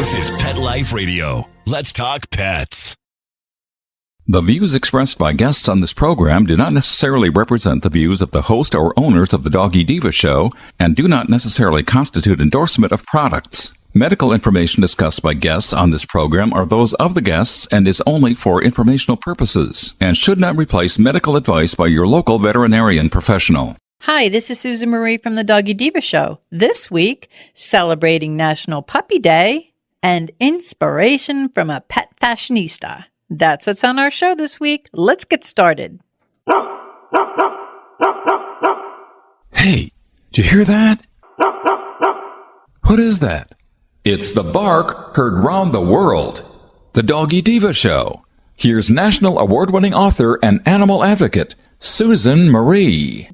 This is Pet Life Radio. Let's talk pets. The views expressed by guests on this program do not necessarily represent the views of the host or owners of the Doggy Diva show and do not necessarily constitute endorsement of products. Medical information discussed by guests on this program are those of the guests and is only for informational purposes and should not replace medical advice by your local veterinarian professional. Hi, this is Susan Marie from the Doggy Diva show. This week, celebrating National Puppy Day and inspiration from a pet fashionista. That's what's on our show this week. Let's get started. Hey, did you hear that? What is that? It's the bark heard round the world. The Doggy Diva show. Here's national award-winning author and animal advocate, Susan Marie.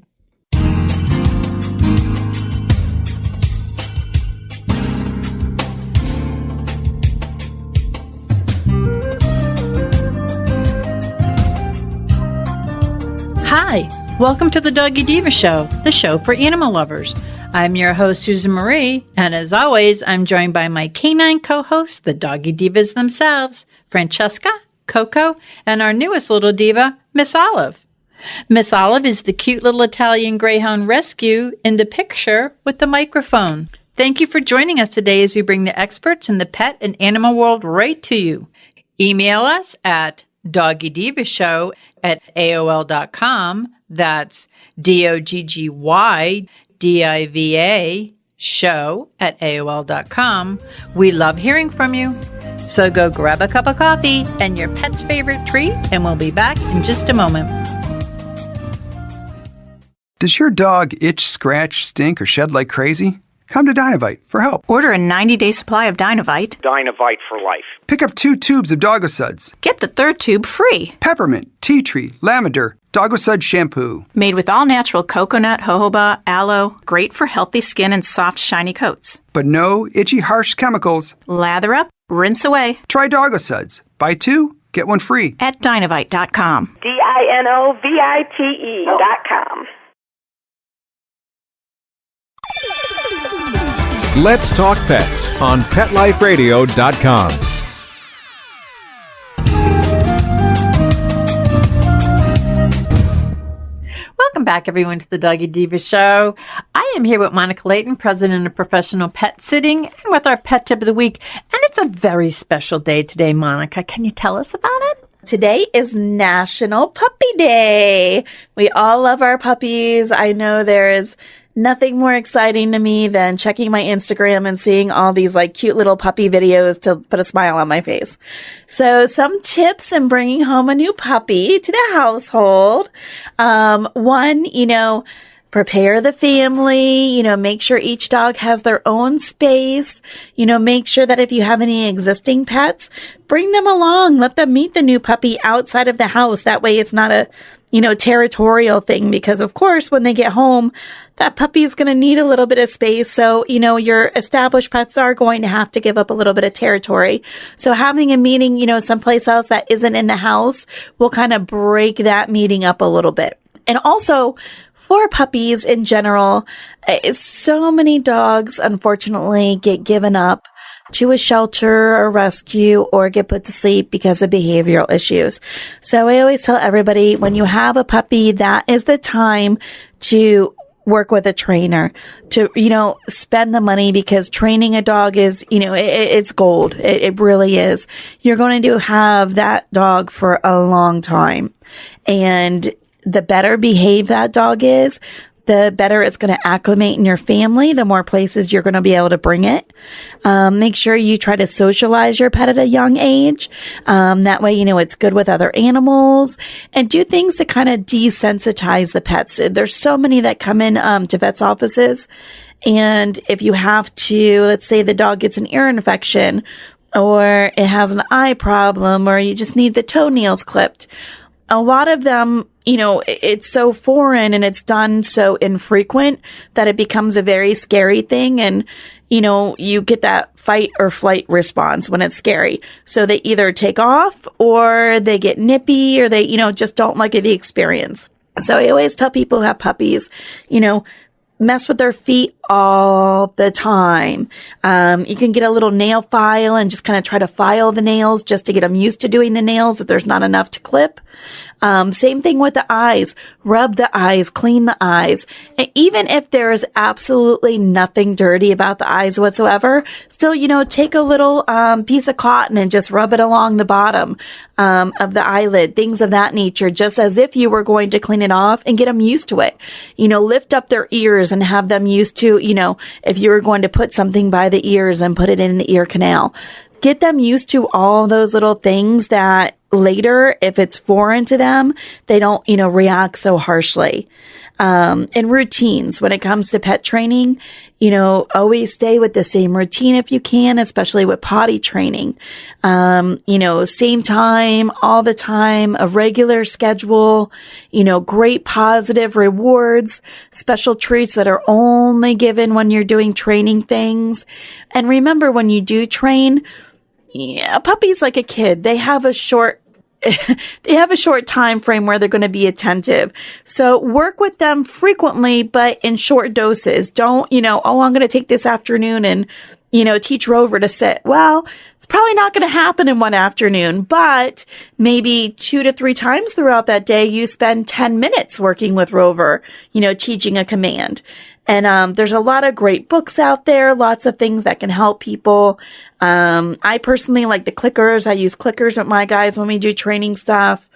Hi, welcome to the Doggy Diva show, the show for animal lovers. I'm your host, Susan Marie, and as always, I'm joined by my canine co-hosts, the Doggy Divas themselves, Francesca, Coco, and our newest little diva, Miss Olive. Miss Olive is the cute little Italian Greyhound rescue in the picture with the microphone. Thank you for joining us today as we bring the experts in the pet and animal world right to you. Email us at doggydivashow@aol.com. That's DOGGYDIVA show@aol.com. We love hearing from you. So go grab a cup of coffee and your pet's favorite treat, and we'll be back in just a moment. Does your dog itch, scratch, stink, or shed like crazy? Come to Dynavite for help. Order a 90-day supply of Dynavite. Dynavite for life. Pick up 2 tubes of Dogosuds. Get the 3rd tube free. Peppermint, tea tree, lavender, Dogosud shampoo. Made with all-natural coconut, jojoba, aloe. Great for healthy skin and soft, shiny coats. But no itchy, harsh chemicals. Lather up, rinse away. Try Dogosuds. Buy 2, get 1 free. At Dynavite.com. DINOVITE.com. Let's Talk Pets on PetLifeRadio.com. Welcome back, everyone, to the Doggy Diva show. I am here with Monica Leighton, president of Professional Pet Sitting, and with our pet tip of the week. And it's a very special day today, Monica. Can you tell us about it? Today is National Puppy Day. We all love our puppies. I know there is nothing more exciting to me than checking my Instagram and seeing all these like cute little puppy videos to put a smile on my face. So some tips in bringing home a new puppy to the household. One, prepare the family, make sure each dog has their own space, make sure that if you have any existing pets, bring them along, let them meet the new puppy outside of the house. That way it's not a, territorial thing, because of course, when they get home, that puppy is going to need a little bit of space. So, your established pets are going to have to give up a little bit of territory. So having a meeting, someplace else that isn't in the house will kind of break that meeting up a little bit. And also, for puppies in general, so many dogs, unfortunately, get given up to a shelter or rescue or get put to sleep because of behavioral issues. So I always tell everybody, when you have a puppy, that is the time to work with a trainer, to, spend the money, because training a dog is, it's gold. It really is. You're going to have that dog for a long time. And the better behaved that dog is, the better it's going to acclimate in your family, the more places you're going to be able to bring it. Make sure you try to socialize your pet at a young age. That way, it's good with other animals, and do things to kind of desensitize the pets. There's so many that come in, to vets' offices. And if you have to, let's say the dog gets an ear infection, or it has an eye problem, or you just need the toenails clipped. A lot of them, it's so foreign and it's done so infrequent that it becomes a very scary thing. And, you get that fight or flight response when it's scary. So they either take off, or they get nippy, or they, just don't like the experience. So I always tell people who have puppies, mess with their feet all the time. You can get a little nail file and just kind of try to file the nails just to get them used to doing the nails if there's not enough to clip. Same thing with the eyes. Rub the eyes, clean the eyes. And even if there is absolutely nothing dirty about the eyes whatsoever, still, take a little piece of cotton and just rub it along the bottom of the eyelid, things of that nature, just as if you were going to clean it off and get them used to it. Lift up their ears and have them used to, if you were going to put something by the ears and put it in the ear canal. Get them used to all those little things that later, if it's foreign to them, they don't, react so harshly. And routines when it comes to pet training, always stay with the same routine if you can, especially with potty training. Same time, all the time, a regular schedule, great positive rewards, special treats that are only given when you're doing training things. And remember, when you do train, a puppy's like a kid. They have a short time frame where they're going to be attentive. So work with them frequently, but in short doses. Don't, I'm going to take this afternoon and, teach Rover to sit. Well, it's probably not going to happen in one afternoon, but maybe 2 to 3 times throughout that day, you spend 10 minutes working with Rover, teaching a command. And there's a lot of great books out there, lots of things that can help people. I personally like the clickers. I use clickers with my guys when we do training stuff,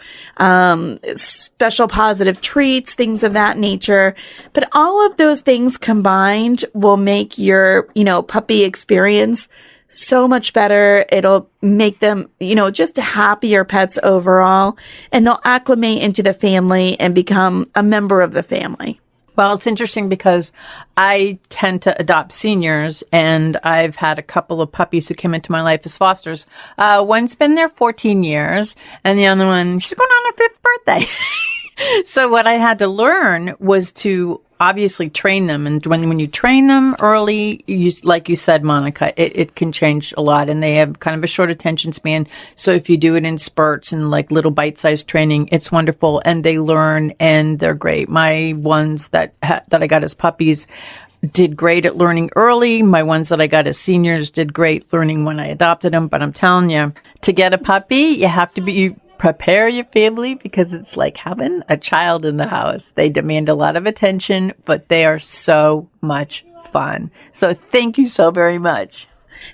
special positive treats, things of that nature. But all of those things combined will make your, puppy experience so much better. It'll make them, just happier pets overall, and they'll acclimate into the family and become a member of the family. Well, it's interesting because I tend to adopt seniors, and I've had a couple of puppies who came into my life as fosters. One's been there 14 years, and the other one, she's going on her 5th birthday. So what I had to learn was to obviously train them. And when you train them early, like you said, Monica, it can change a lot, and they have kind of a short attention span. So if you do it in spurts and like little bite-sized training, it's wonderful, and they learn, and they're great. My ones that I got as puppies did great at learning early. My ones that I got as seniors did great learning when I adopted them. But I'm telling you, to get a puppy, you have to prepare your family, because it's like having a child in the house. They demand a lot of attention, but they are so much fun. So thank you so very much.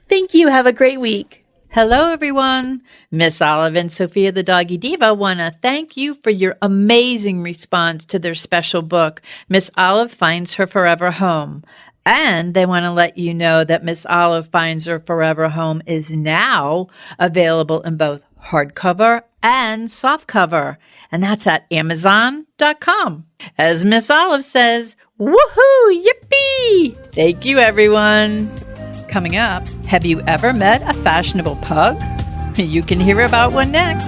Thank you. Have a great week. Hello, everyone. Miss Olive and Sophia the Doggy Diva want to thank you for your amazing response to their special book, Miss Olive Finds Her Forever Home. And they want to let you know that Miss Olive Finds Her Forever Home is now available in both hardcover and softcover, and that's at Amazon.com. As Miss Olive says, woohoo, yippee! Thank you, everyone. Coming up, have you ever met a fashionable pug? You can hear about one next.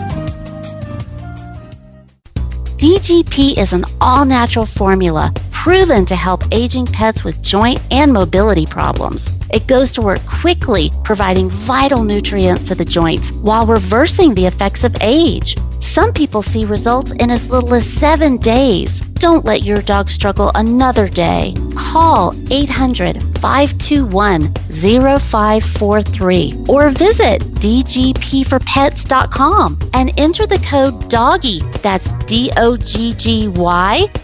DGP is an all-natural formula proven to help aging pets with joint and mobility problems. It goes to work quickly, providing vital nutrients to the joints while reversing the effects of age. Some people see results in as little as 7 days. Don't let your dog struggle another day. Call 800-521-0543 or visit dgpforpets.com and enter the code DOGGY, that's DOGGY,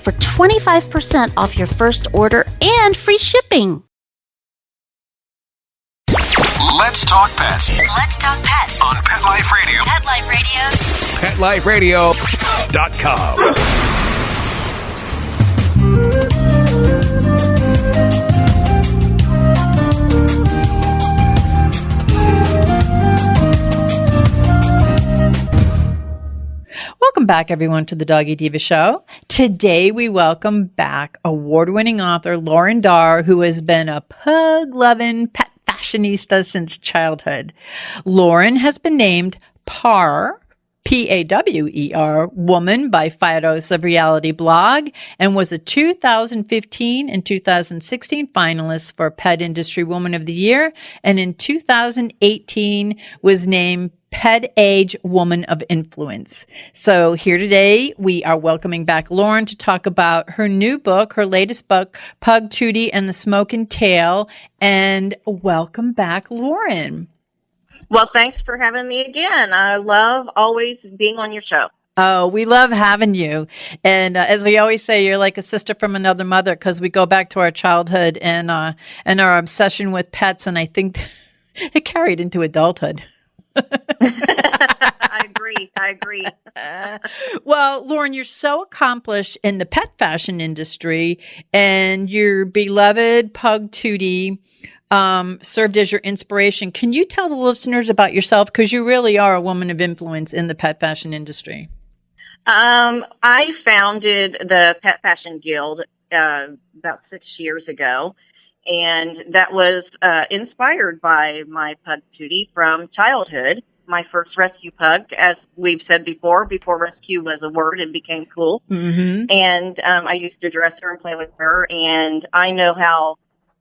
for 25% off your first order and free shipping. Let's talk pets. Let's talk pets On Pet Life Radio. Pet Life Radio. PetLifeRadio.com. Welcome back, everyone, to the Doggy Diva Show. Today, we welcome back award-winning author Laurren Darr, who has been a pug-loving pet fashionista since childhood. Laurren has been named PAWER, P-A-W-E-R, Woman by Fidos of Reality blog, and was a 2015 and 2016 finalist for Pet Industry Woman of the Year, and in 2018 was named Pet Age Woman of Influence. So here today, we are welcoming back Laurren to talk about her new book, her latest book, PugTuttie and the Smoking Tail. And welcome back, Laurren. Well, thanks for having me again. I love always being on your show. Oh, we love having you. And as we always say, you're like a sister from another mother, because we go back to our childhood and our obsession with pets. And I think it carried into adulthood. I agree. Well, Laurren, you're so accomplished in the pet fashion industry, and your beloved PugTuttie served as your inspiration. Can you tell the listeners about yourself? Because you really are a woman of influence in the pet fashion industry. I founded the Pet Fashion Guild about 6 years ago, and that was inspired by my PugTuttie from childhood. My first rescue pug, as we've said before rescue was a word and became cool. Mm-hmm. And I used to dress her and play with her, and I know how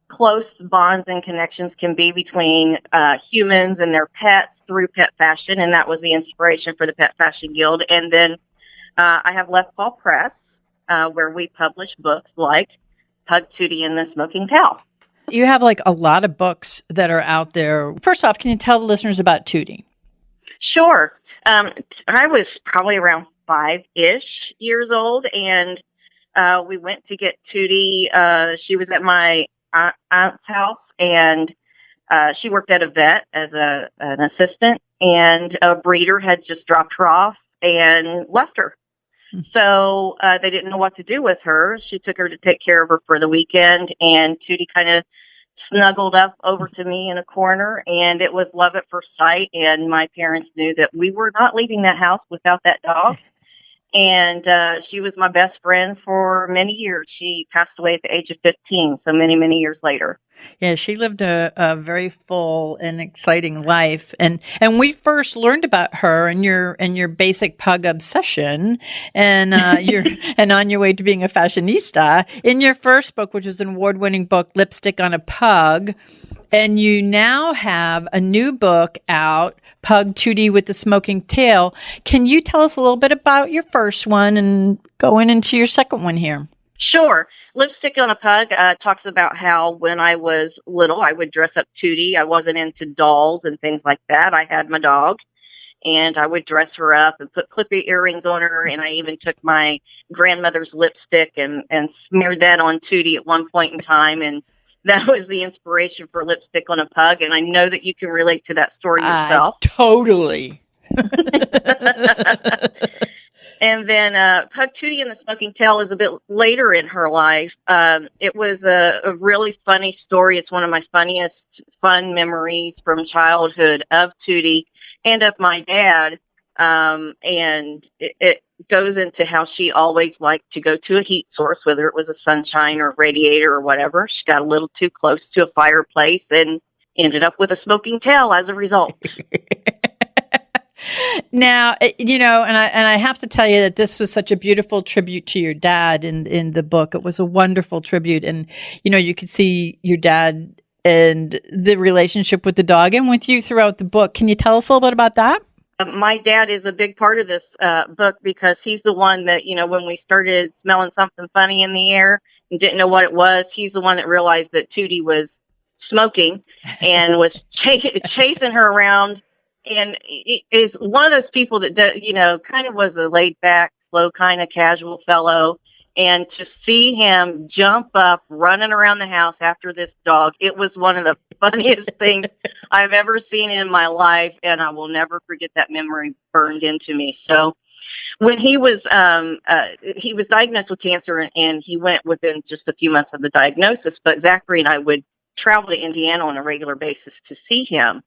close bonds and connections can be between humans and their pets through pet fashion, and that was the inspiration for the Pet Fashion Guild. And then I have Left Paw Press, where we publish books like PugTuttie and the Smoking Tail. You have like a lot of books that are out there. First off, can you tell the listeners about Tootie? Sure. I was probably around 5-ish years old, and we went to get Tootie. She was at my aunt's house, and she worked at a vet as an assistant, and a breeder had just dropped her off and left her. So they didn't know what to do with her. She took her to take care of her for the weekend, and Tootie kind of snuggled up over to me in a corner, and it was love at first sight. And my parents knew that we were not leaving that house without that dog. And she was my best friend for many years. She passed away at the age of 15, so many, many years later. Yeah, she lived a very full and exciting life, and we first learned about her and your basic pug obsession, and and on your way to being a fashionista in your first book, which was an award-winning book, Lipstick on a Pug, and you now have a new book out, PugTuttie with the Smoking Tail. Can you tell us a little bit about your first one and going into your second one here? Sure. Lipstick on a Pug talks about how when I was little, I would dress up Tootie. I wasn't into dolls and things like that. I had my dog, and I would dress her up and put clippy earrings on her. And I even took my grandmother's lipstick and smeared that on Tootie at one point in time. And that was the inspiration for Lipstick on a Pug. And I know that you can relate to that story yourself. Totally. And then PugTuttie and the Smoking Tail is a bit later in her life. It was a really funny story. It's one of my funniest fun memories from childhood of Tootie and of my dad. And it goes into how she always liked to go to a heat source, whether it was a sunshine or radiator or whatever. She got a little too close to a fireplace and ended up with a smoking tail as a result. Now, and I have to tell you that this was such a beautiful tribute to your dad in the book. It was a wonderful tribute. And, you could see your dad and the relationship with the dog and with you throughout the book. Can you tell us a little bit about that? My dad is a big part of this book because he's the one that, when we started smelling something funny in the air and didn't know what it was, he's the one that realized that Tootie was smoking and was chasing her around. And is one of those people that, kind of was a laid back, slow, kind of casual fellow. And to see him jump up, running around the house after this dog, it was one of the funniest things I've ever seen in my life. And I will never forget that memory burned into me. So when he was diagnosed with cancer, and he went within just a few months of the diagnosis, but Zachary and I would travel to Indiana on a regular basis to see him.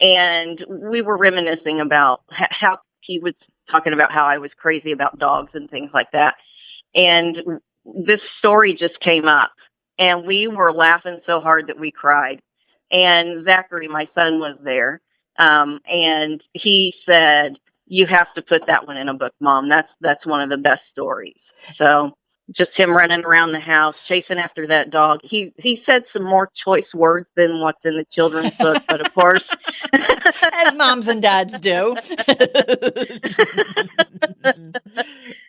And we were reminiscing about how he was talking about how I was crazy about dogs and things like that. And this story just came up, and we were laughing so hard that we cried. And Zachary, my son, was there. And he said, "You have to put that one in a book, Mom. That's one of the best stories." So just him running around the house, chasing after that dog. He said some more choice words than what's in the children's book, but of course, as moms and dads do.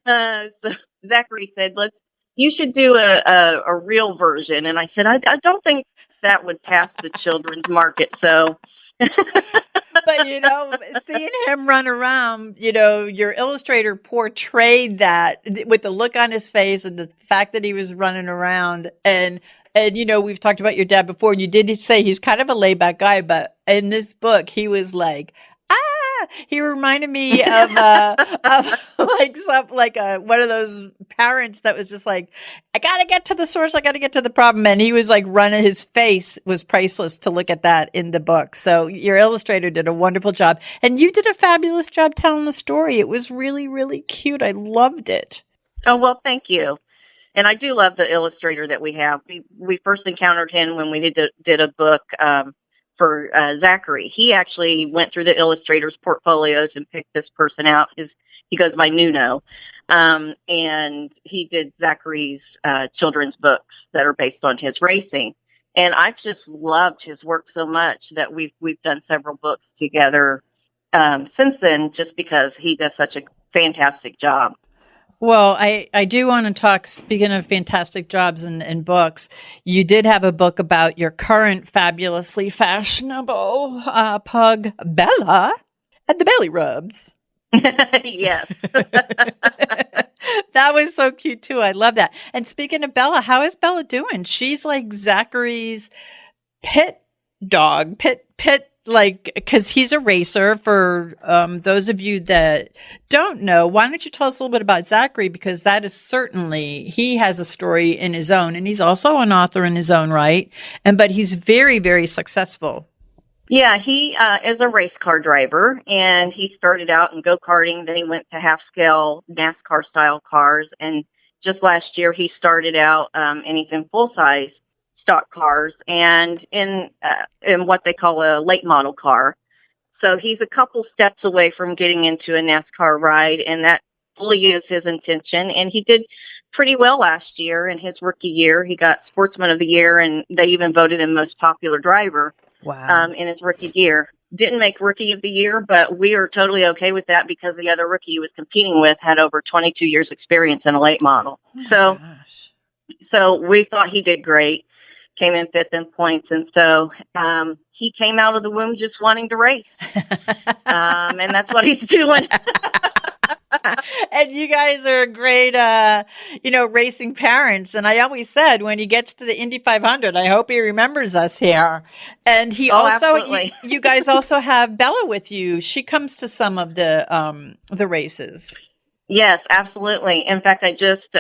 So Zachary said, you should do a real version. And I said, I don't think that would pass the children's market. So, but seeing him run around, your illustrator portrayed that with the look on his face and the fact that he was running around. And we've talked about your dad before, and you did say he's kind of a laid back guy, but in this book, he was like, he reminded me of one of those parents that was just like, I got to get to the source. I got to get to the problem. And he was like running, his face was priceless to look at that in the book. So your illustrator did a wonderful job, and you did a fabulous job telling the story. It was really, really cute. I loved it. Oh, well, thank you. And I do love the illustrator that we have. We first encountered him when we did a book, for Zachary. He actually went through the illustrators' portfolios and picked this person out. He goes by Nuno, and he did Zachary's children's books that are based on his racing. And I've just loved his work so much that we've done several books together since then, just because he does such a fantastic job. Well, I do want to talk, speaking of fantastic jobs and books, you did have a book about your current fabulously fashionable pug, Bella, and the belly rubs. Yes. That was so cute, too. I love that. And speaking of Bella, how is Bella doing? She's like Zachary's pit dog, because he's a racer. For those of you that don't know, why don't you tell us a little bit about Zachary? Because that is certainly, he has a story in his own, and he's also an author in his own right. But he's very, very successful. Yeah, he is a race car driver, and he started out in go-karting. Then he went to half-scale NASCAR style cars. And just last year, he started out, and he's in full-size stock cars and in what they call a late model car. So he's a couple steps away from getting into a NASCAR ride, and that fully is his intention. And he did pretty well last year. In his rookie year, he got Sportsman of the Year, and they even voted him most popular driver. Wow. In his rookie year. Didn't make Rookie of the Year, but we are totally okay with that because the other rookie he was competing with had over 22 years experience in a late model. So we thought he did great. Came in fifth in points, and so he came out of the womb just wanting to race, and that's what he's doing. And you guys are great, racing parents. And I always said, when he gets to the Indy 500, I hope he remembers us here. And he you guys also have Bella with you. She comes to some of the races. Yes, absolutely. In fact, I just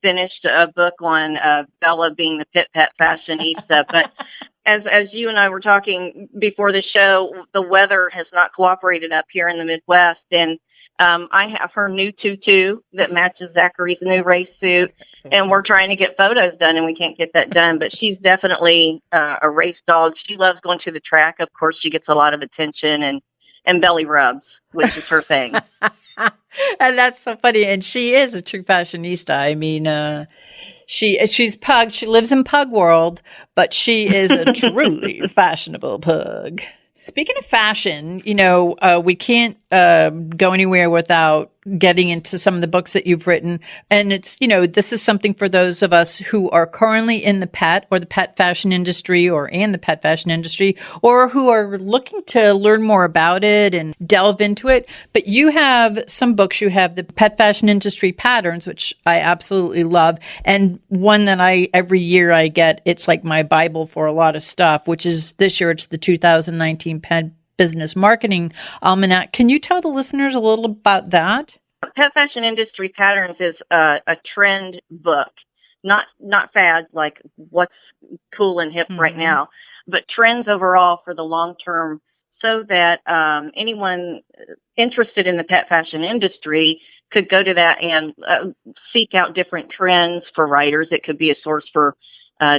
finished a book on Bella being the Pet Fashionista. But as you and I were talking before the show, the weather has not cooperated up here in the Midwest. And I have her new tutu that matches Zachary's new race suit. And we're trying to get photos done, and we can't get that done. But she's definitely a race dog. She loves going to the track. Of course, she gets a lot of attention and belly rubs, which is her thing. And that's so funny. And she is a true fashionista. I mean, she's pug. She lives in pug world, but she is a truly fashionable pug. Speaking of fashion, we can't go anywhere without getting into some of the books that you've written. And it's, this is something for those of us who are currently in the pet fashion industry or the pet fashion industry, or who are looking to learn more about it and delve into it. But you have some books. You have the Pet Fashion Industry Patterns, which I absolutely love. And one that every year I get, it's like my Bible for a lot of stuff, which is this year, it's the 2019 Pet Business Marketing Almanac. Can you tell the listeners a little about that? Pet Fashion Industry Patterns is a trend book, not fads like what's cool and hip right now, but trends overall for the long term, so that anyone interested in the pet fashion industry could go to that and seek out different trends for writers. It could be a source for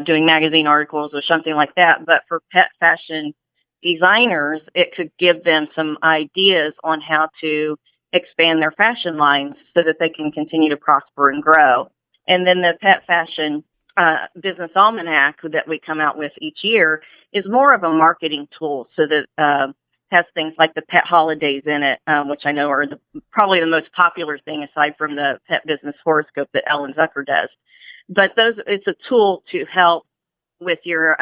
doing magazine articles or something like that, but for pet fashion designers, it could give them some ideas on how to expand their fashion lines so that they can continue to prosper and grow. And then the Pet Fashion Business Almanac that we come out with each year is more of a marketing tool. So that has things like the pet holidays in it, which I know are probably the most popular thing aside from the pet business horoscope that Ellen Zucker does. But it's a tool to help with your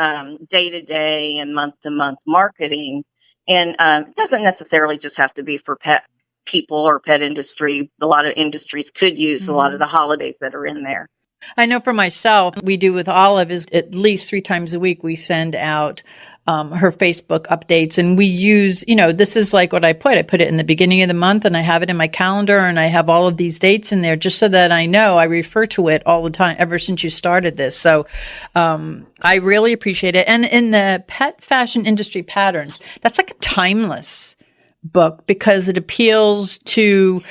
day-to-day and month-to-month marketing. And it doesn't necessarily just have to be for pet people or pet industry. A lot of industries could use a lot of the holidays that are in there. I know for myself, we do with Olive is at least 3 times a week we send out her Facebook updates, and we use, this is like what I put it in the beginning of the month, and I have it in my calendar, and I have all of these dates in there just so that I know I refer to it all the time ever since you started this. So I really appreciate it. And in the pet fashion industry patterns, that's like a timeless book because it appeals to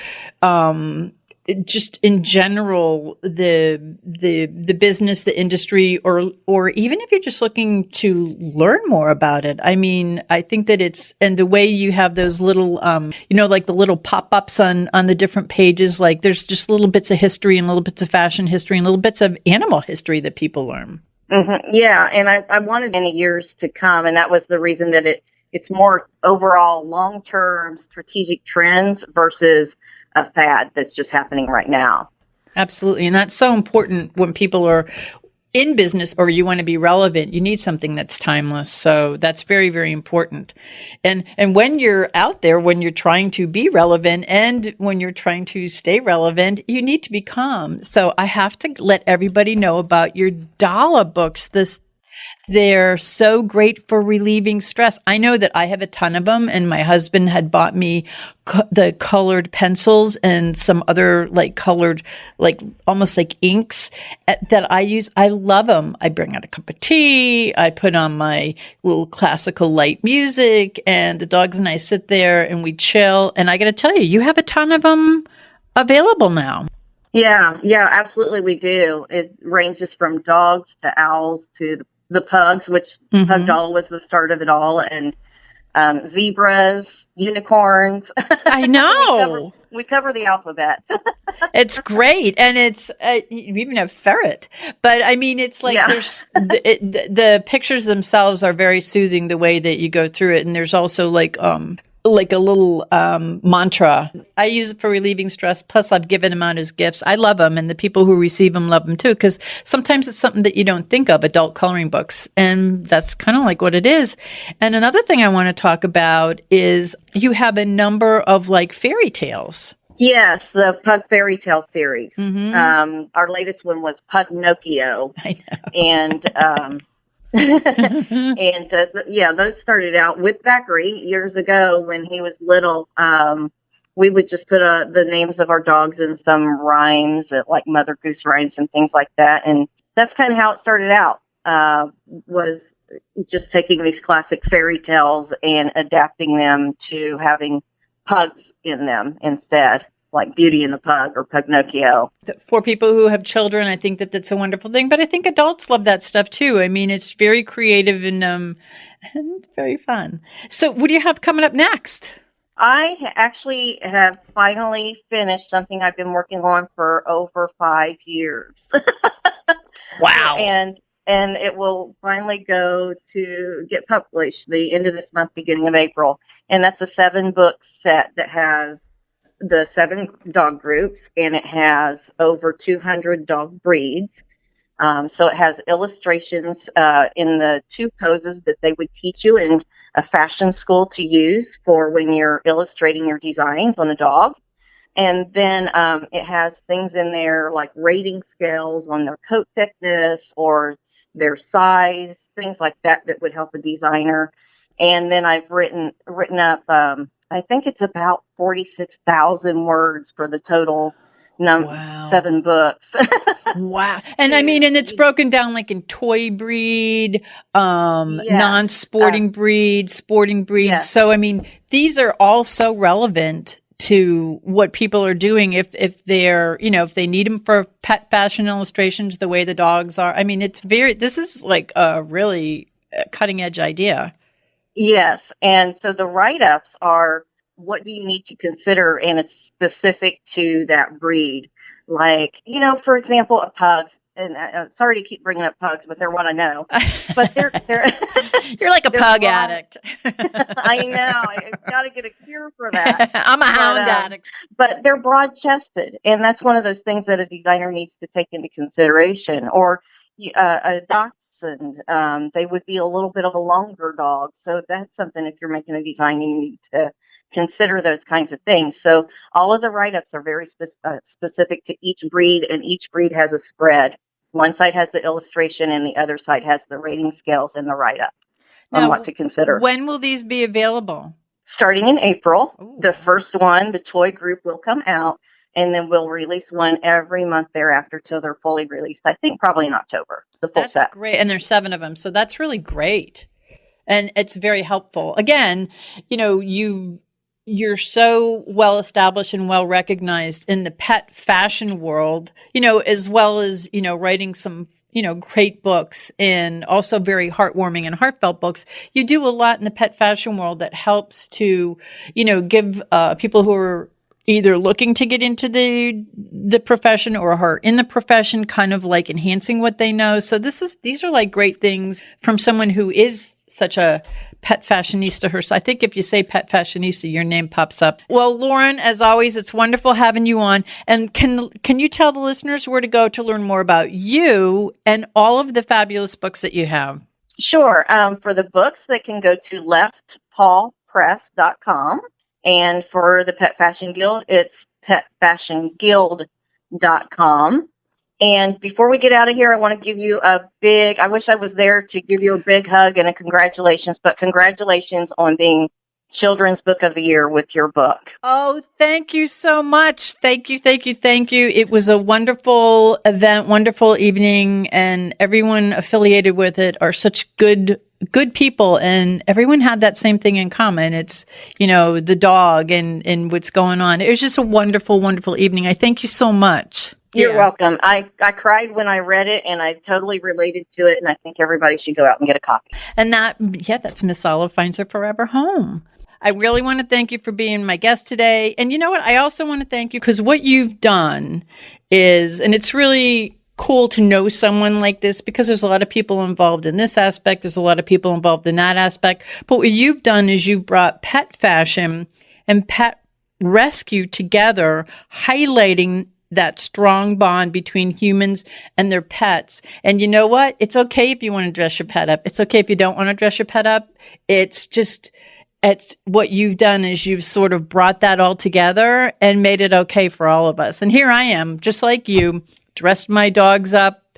just in general the business, the industry, or even if you're just looking to learn more about it. I mean, I think that and the way you have those little like the little pop-ups on the different pages, like there's just little bits of history and little bits of fashion history and little bits of animal history that people learn. Mm-hmm. Yeah, and I wanted in years to come, and that was the reason that it's more overall long-term strategic trends versus a fad that's just happening right now. Absolutely. And that's so important when people are in business or you want to be relevant. You need something that's timeless. So that's very, very important. And when you're out there, when you're trying to be relevant and when you're trying to stay relevant, you need to be calm. So I have to let everybody know about your Dala books. They're so great for relieving stress. I know that I have a ton of them, and my husband had bought me the colored pencils and some other colored, almost like inks that I use. I love them. I bring out a cup of tea. I put on my little classical light music, and the dogs and I sit there and we chill. And I got to tell you, you have a ton of them available now. Yeah, absolutely. We do. It ranges from dogs to owls to the pugs, which Pug Doll was the start of it all, and zebras, unicorns. I know. we cover the alphabet. It's great, and it's you even have ferret. But I mean, it's like there's the pictures themselves are very soothing the way that you go through it, and there's also like a little mantra. I use it for relieving stress. Plus, I've given them out as gifts. I love them, and the people who receive them love them too, because sometimes it's something that you don't think of, adult coloring books, and that's kind of like what it is. And another thing I want to talk about is you have a number of fairy tales. Yes, the Pug Fairy Tale series. Our latest one was Pugnocchio. I know. And and those started out with Zachary years ago when he was little. We would just put the names of our dogs in some rhymes, like Mother Goose rhymes and things like that. And that's kind of how it started out, was just taking these classic fairy tales and adapting them to having pugs in them instead, like Beauty and the Pug or Pugnocchio. For people who have children, I think that that's a wonderful thing, but I think adults love that stuff too. I mean, it's very creative and it's very fun. So what do you have coming up next? I actually have finally finished something I've been working on for over 5 years. Wow. And it will finally go to get published the end of this month, beginning of April. And that's a 7-book set that has the 7 dog groups, and it has over 200 dog breeds. So it has illustrations in the 2 poses that they would teach you in a fashion school to use for when you're illustrating your designs on a dog. And then it has things in there like rating scales on their coat thickness or their size, things like that would help a designer. And then I've written up, I think it's about 46,000 words for the total 7 books. Wow. And I mean, and it's broken down like in toy breed, non-sporting breed, sporting breed. Yes. So, I mean, these are all so relevant to what people are doing if they're, if they need them for pet fashion illustrations, the way the dogs are. I mean, this is like a really cutting edge idea. Yes. And so the write-ups are, what do you need to consider? And it's specific to that breed. like, for example, a pug. And sorry to keep bringing up pugs, but they're what I know. But they're you're like a pug addict. I know. I've got to get a cure for that. I'm a hound addict. But they're broad-chested, and that's one of those things that a designer needs to take into consideration. Or a dachshund, they would be a little bit of a longer dog. So that's something, if you're making a design, you need to consider those kinds of things. So all of the write-ups are very specific to each breed, and each breed has a spread. One side has the illustration, and the other side has the rating scales and the write-up on what to consider. When will these be available? Starting in April. Ooh. The first one, the toy group, will come out, and then we'll release one every month thereafter till they're fully released. I think probably in October, the full set. That's great. And there's 7 of them. So that's really great. And it's very helpful. Again, you're so well established and well recognized in the pet fashion world, as well as, writing some, great books and also very heartwarming and heartfelt books. You do a lot in the pet fashion world that helps to, give people who are either looking to get into the profession or are in the profession kind of like enhancing what they know. So these are like great things from someone who is such a pet fashionista herself. I think if you say pet fashionista, your name pops up. Well, Laurren, as always, it's wonderful having you on. And can you tell the listeners where to go to learn more about you and all of the fabulous books that you have? Sure. For the books, they can go to leftpawpress.com. And for the Pet Fashion Guild, it's petfashionguild.com. And before we get out of here, I want to give you I wish I was there to give you a big hug and a congratulations, but congratulations on being Children's Book of the Year with your book. Oh, thank you so much. Thank you. It was a wonderful event, wonderful evening, and everyone affiliated with it are such good people, and everyone had that same thing in common. It's, the dog and what's going on. It was just a wonderful, wonderful evening. I thank you so much. You're welcome. I cried when I read it, and I totally related to it, and I think everybody should go out and get a copy. And that's Miss Olive Finds Her Forever Home. I really want to thank you for being my guest today. And you know what? I also want to thank you because what you've done and it's really cool to know someone like this because there's a lot of people involved in this aspect. There's a lot of people involved in that aspect. But what you've done is you've brought pet fashion and pet rescue together, highlighting that strong bond between humans and their pets. And you know what? It's okay if you want to dress your pet up. It's okay if you don't want to dress your pet up. It's what you've done is you've sort of brought that all together and made it okay for all of us. And here I am, just like you, dressed my dogs up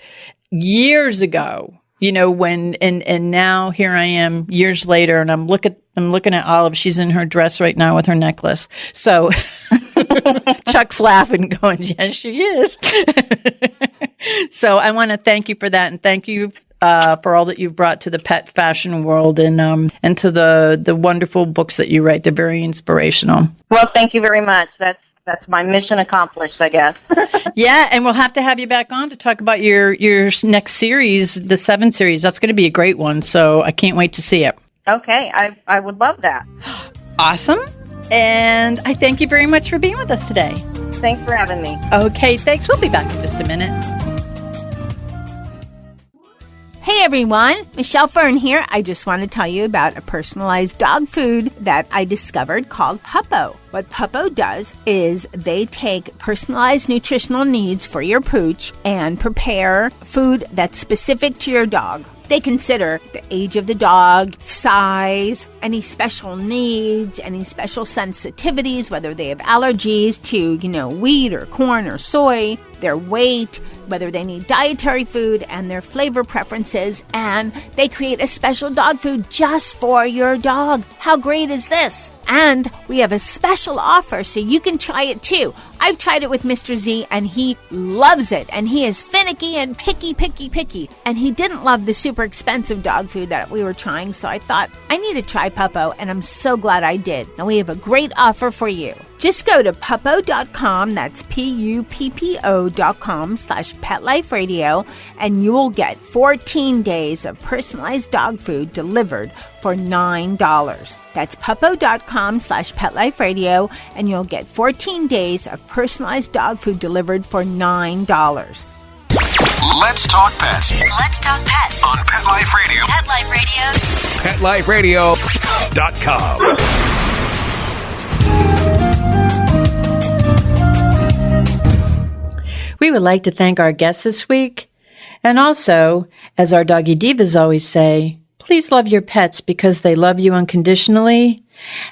years ago, and now here I am years later, and I'm looking at Olive. She's in her dress right now with her necklace. So Chuck's laughing, going, yes, she is. So I want to thank you for that, and thank you for all that you've brought to the pet fashion world and to the wonderful books that you write. They're very inspirational. Well, thank you very much. That's my mission accomplished, I guess. Yeah, and we'll have to have you back on to talk about your next series, the 7 series. That's going to be a great one, so I can't wait to see it. Okay, I would love that. Awesome. And I thank you very much for being with us today. Thanks for having me. Okay, thanks. We'll be back in just a minute. Hey everyone, Michelle Fern here. I just want to tell you about a personalized dog food that I discovered called Puppo. What Puppo does is they take personalized nutritional needs for your pooch and prepare food that's specific to your dog. They consider the age of the dog, size, any special needs, any special sensitivities, whether they have allergies to, wheat or corn or soy, their weight, whether they need dietary food, and their flavor preferences, and they create a special dog food just for your dog. How great is this? And we have a special offer so you can try it too. I've tried it with Mr. Z and he loves it, and he is finicky and picky, and he didn't love the super expensive dog food that we were trying, so I thought I need to try Puppo, and I'm so glad I did. Now we have a great offer for you. Just go to puppo.com, that's PUPPO.com/PetLifeRadio, and you will get 14 days of personalized dog food delivered for $9. That's puppo.com/PetLifeRadio, and you'll get 14 days of personalized dog food delivered for $9. Let's talk pets. Let's talk pets On Pet Life Radio. Pet Life PetLifeRadio.com. We would like to thank our guests this week. And also, as our Doggy Divas always say, please love your pets because they love you unconditionally.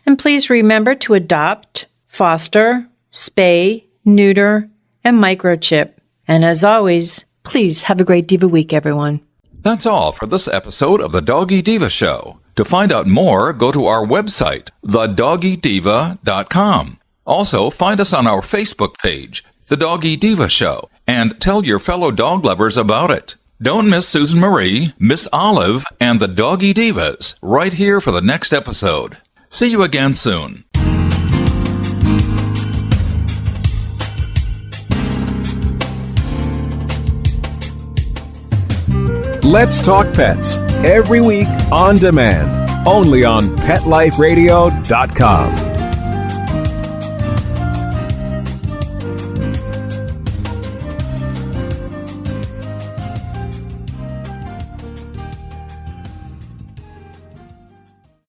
And please remember to adopt, foster, spay, neuter, and microchip. And as always, please have a great Diva week, everyone. That's all for this episode of the Doggy Diva Show. To find out more, go to our website, thedoggydiva.com. Also, find us on our Facebook page, The Doggy Diva Show, and tell your fellow dog lovers about it. Don't miss Susan Marie, Miss Olive, and the Doggy Divas right here for the next episode. See you again soon. Let's Talk Pets, every week on demand, only on PetLifeRadio.com.